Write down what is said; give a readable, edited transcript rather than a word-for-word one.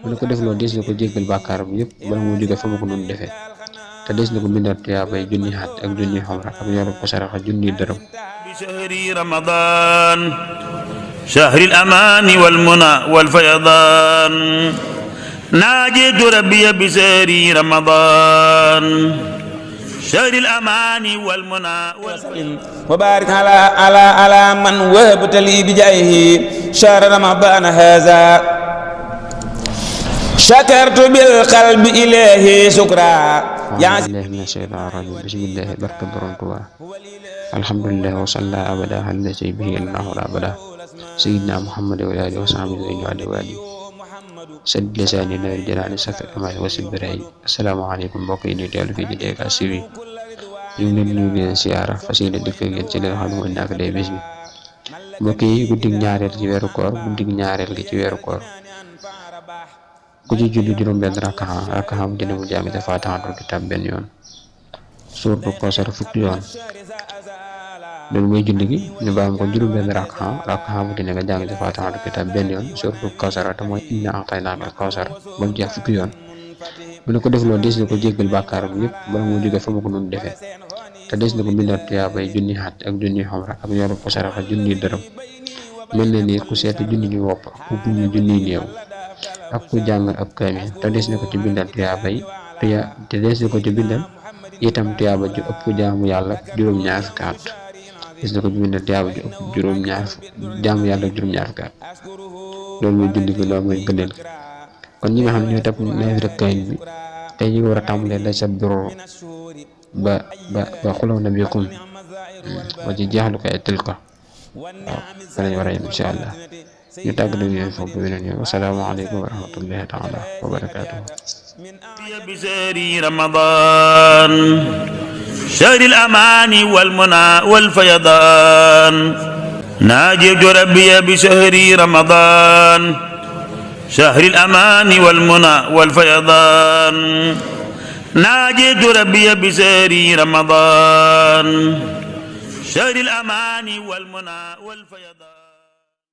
mu ne ko def loolu des na ko jéggal bàkkaaram yëpp bala moo jóge fa ma ko noonu defee te des na ko bindal tuyaabay junni xat ak junni xomra ak yoru ko saraxa junni dërëm. bi shahri ramadan shahril amani wal muna wal fayadan ناجيت ربي بسهر رمضان شهر الأمان والمنى وبارك على من وهبت لي بجاهه شهر رمضان هذا شكرت بالقلب إليه شكرا أعوذ بالله من الشيطان الرجيم بسم الله بركة برنتوا الحمد لله وصلى أبدا على به الله أبدا سيدنا محمد وآله وصحبه وآله sëdd lisaani nawir jëlaani safi amal wasil biray asalaamaaleykum mbokk yi ñuy teewlu fii ci DK TV ñu ngi leen nuyu di leen siyaara fas yéene dikk ngeen ci leen xam ne mooy nak day bés bi mbokk yi guddig ñaareel ci weeru koor guddig ñaareel gi ci weeru koor ku ci julli juróom-benn rakkaxa bu dina mu jàng te faatixatul kitaab benn yoon suuratu Kawsar fukki yoon loolu mooy julli gi ñu baam ko juróom-benn rakkaxa bu dina nga jàng ci faatixatul kitaab benn yoon suuratu Kawsar te mooy inna a'taynaakal kawsar ba mu jeex fukki yoon mu ne ko def loolu des na ko jéggal bàkkaaram yëpp bala moo jóge fa ma ko noonu defee te des na ko bindal tuyaabay junni xat ak junni xomra ak yoru ko saraxa junni dërëm mel na ni ku seeti junni ñu wopp ku gummi junni néew ak ku jàng ab kaamil te des na ko ci bindal te des na ko ci bindal itam tuyaaba ju ëpp jaamu yàlla juróom-ñaar fukki at des na ko ci bindal tuyaaba ju ëpp jaamu yàlla juróom-ñaar fukki at loolu mooy julli gi loolu mooy gëneel kon ñi nga xam ne ñooy topp naafila kaamil bi tey ñu ngi war a tàmbalee la sa bureau ba xulaw na bikum ba ci jeexlu ko ay tel ko waaw fa lañ war a yem incha allah ñu tàgg nañu leen foofu beneen yoon wasalaamaaleykum wa rahmatullahi taala wa barakaatuhu بشهر رمضان شهر الأمان والمنى والفيضان ناجيت ربي بشهر رمضان شهر الأمان والمنى والفيضان ناجيت ربي بشهر رمضان شهر الأمان والمنى والفيضان